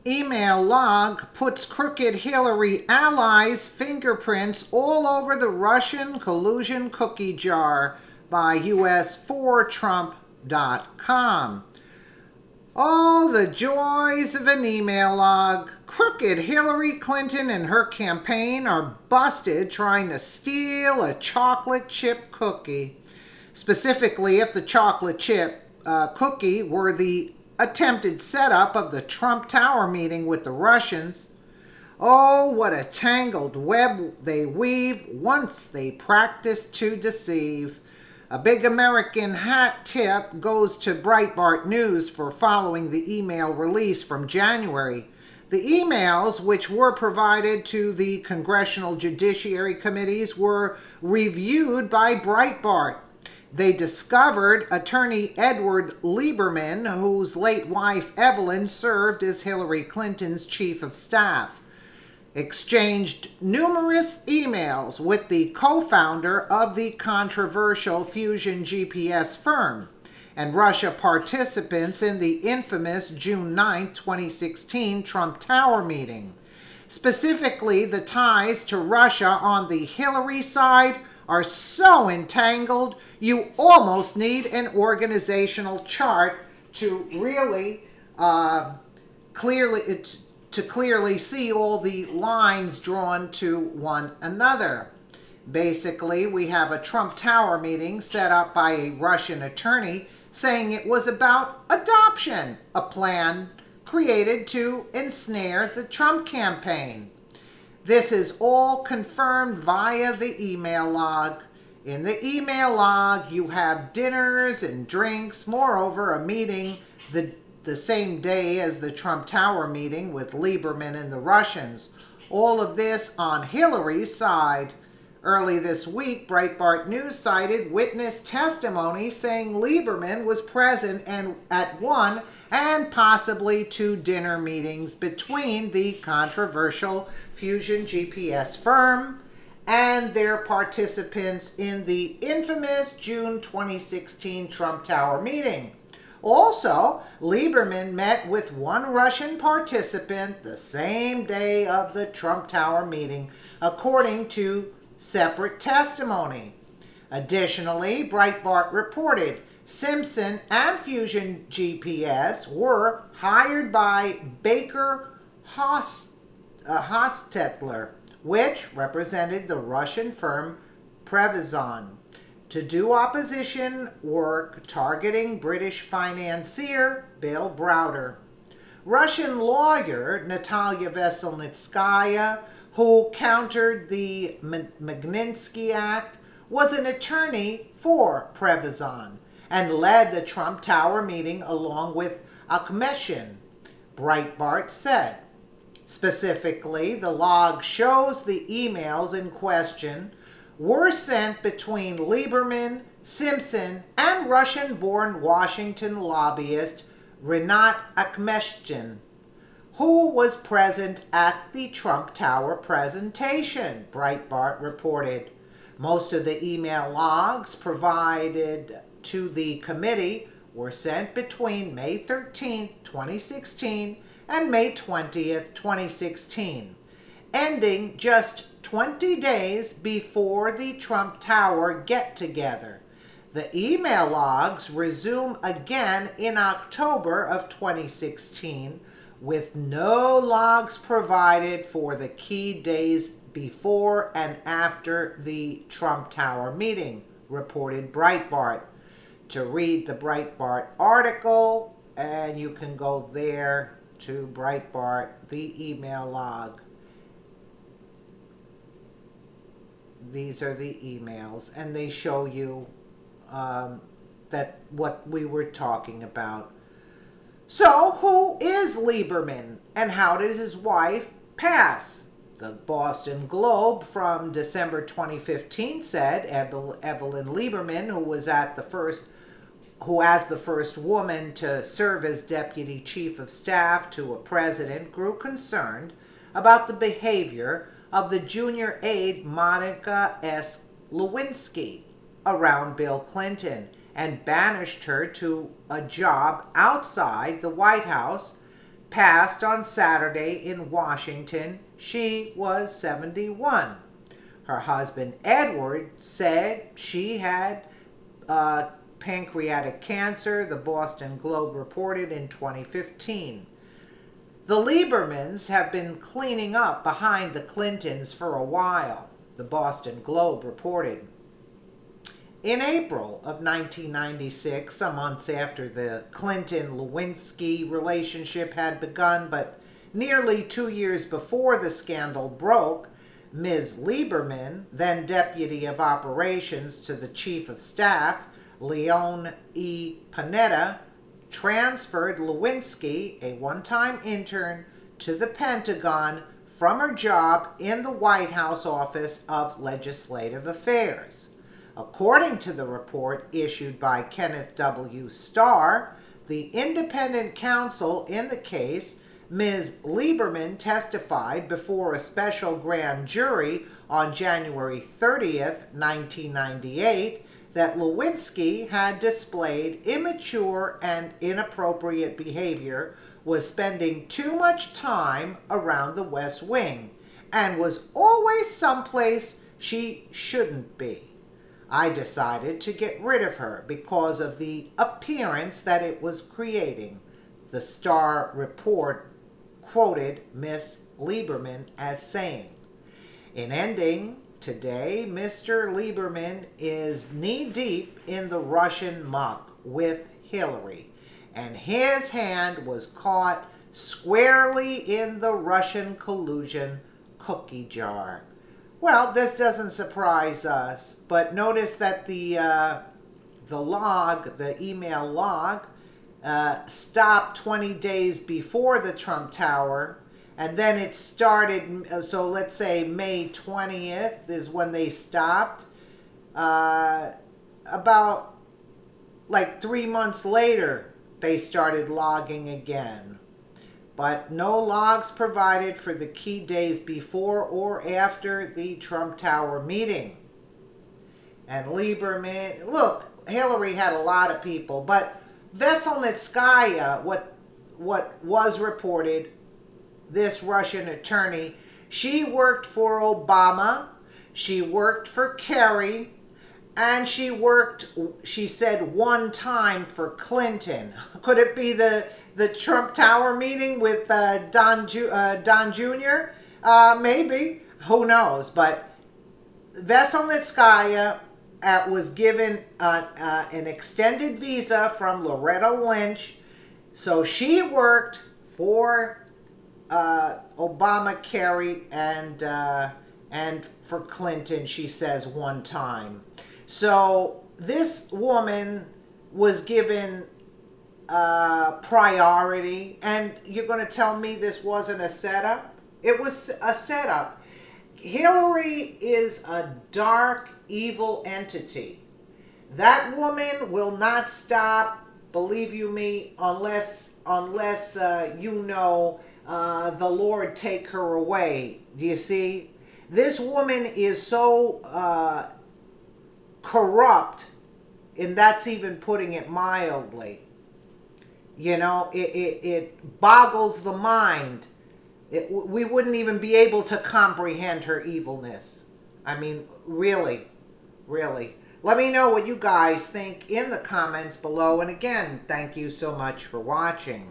Email log puts crooked Hillary allies' fingerprints all over the Russian collusion cookie jar by US4Trump.com. Oh, the joys of an email log. Crooked Hillary Clinton and her campaign are busted trying to steal a chocolate chip cookie. Specifically, if the chocolate chip cookie were the attempted setup of the Trump Tower meeting with the Russians. Oh, what a tangled web they weave once they practice to deceive. A big American hat tip goes to Breitbart News for following the email release from January. The emails, which were provided to the congressional judiciary committees, were reviewed by Breitbart. They discovered attorney Edward Lieberman, whose late wife Evelyn served as Hillary Clinton's chief of staff, exchanged numerous emails with the co-founder of the controversial Fusion GPS firm and Russia participants in the infamous June 9, 2016 Trump Tower meeting. Specifically, the ties to Russia on the Hillary side are so entangled you almost need an organizational chart to really clearly see all the lines drawn to one another. Basically, we have a Trump Tower meeting set up by a Russian attorney saying it was about adoption, a plan created to ensnare the Trump campaign. This is all confirmed via the email log. In the email log, you have dinners and drinks. Moreover, a meeting the same day as the Trump Tower meeting with Lieberman and the Russians. All of this on Hillary's side. Early this week, Breitbart News cited witness testimony saying Lieberman was present and at one and possibly two dinner meetings between the controversial Fusion GPS firm and their participants in the infamous June 2016 Trump Tower meeting. Also, Lieberman met with one Russian participant the same day of the Trump Tower meeting, according to separate testimony. Additionally, Breitbart reported Simpson and Fusion GPS were hired by Baker Hostetler, which represented the Russian firm Prevezon, to do opposition work targeting British financier Bill Browder. Russian lawyer Natalia Veselnitskaya, who countered the Magnitsky Act, was an attorney for Prevezon and led the Trump Tower meeting along with Akhmetshin, Breitbart said. Specifically, the log shows the emails in question were sent between Lieberman, Simpson, and Russian-born Washington lobbyist Rinat Akhmetshin, who was present at the Trump Tower presentation, Breitbart reported. Most of the email logs provided to the committee were sent between May 13, 2016 and May 20th, 2016, ending just 20 days before the Trump Tower get-together. The email logs resume again in October of 2016, with no logs provided for the key days before and after the Trump Tower meeting, reported Breitbart. To read the Breitbart article, and you can go there to Breitbart, the email log. These are the emails, and they show you that what we were talking about. So, who is Lieberman, and how did his wife pass? The Boston Globe from December 2015 said Evelyn Lieberman, who as the first woman to serve as deputy chief of staff to a president, grew concerned about the behavior of the junior aide Monica S. Lewinsky around Bill Clinton and banished her to a job outside the White House passed on Saturday in Washington. She was 71. Her husband, Edward, said she had pancreatic cancer, the Boston Globe reported in 2015. The Liebermans have been cleaning up behind the Clintons for a while, the Boston Globe reported. In April of 1996, some months after the Clinton-Lewinsky relationship had begun, but nearly 2 years before the scandal broke, Ms. Lieberman, then Deputy of Operations to the Chief of Staff, Leon E. Panetta, transferred Lewinsky, a one-time intern, to the Pentagon from her job in the White House Office of Legislative Affairs. According to the report issued by Kenneth W. Starr, the independent counsel in the case, Ms. Lieberman testified before a special grand jury on January 30th, 1998, that Lewinsky had displayed immature and inappropriate behavior, was spending too much time around the West Wing, and was always someplace she shouldn't be. I decided to get rid of her because of the appearance that it was creating. The Star report quoted Miss Lieberman as saying. In ending, today, Mr. Lieberman is knee-deep in the Russian muck with Hillary, and his hand was caught squarely in the Russian collusion cookie jar. Well, this doesn't surprise us, but notice that the log, the email log, stopped 20 days before the Trump Tower, and then it started, so let's say May 20th is when they stopped. About like 3 months later, they started logging again. But no logs provided for the key days before or after the Trump Tower meeting. And Lieberman, look, Hillary had a lot of people, but Veselnitskaya, what was reported, this Russian attorney, she worked for Obama, she worked for Kerry, and she worked, she said, one time for Clinton. Could it be the Trump Tower meeting with Don Jr.? Maybe. Who knows? But Veselnitskaya was given an extended visa from Loretta Lynch. So she worked for Obama, Kerry, and for Clinton, she says, one time. So this woman was given priority, and you're going to tell me this wasn't a setup? It was a setup. Hillary is a dark, evil entity. That woman will not stop, believe you me, unless you know the Lord take her away. Do you see? This woman is so corrupt, and that's even putting it mildly. You know, it boggles the mind. We wouldn't even be able to comprehend her evilness. I mean, really, really. Let me know what you guys think in the comments below. And again, thank you so much for watching.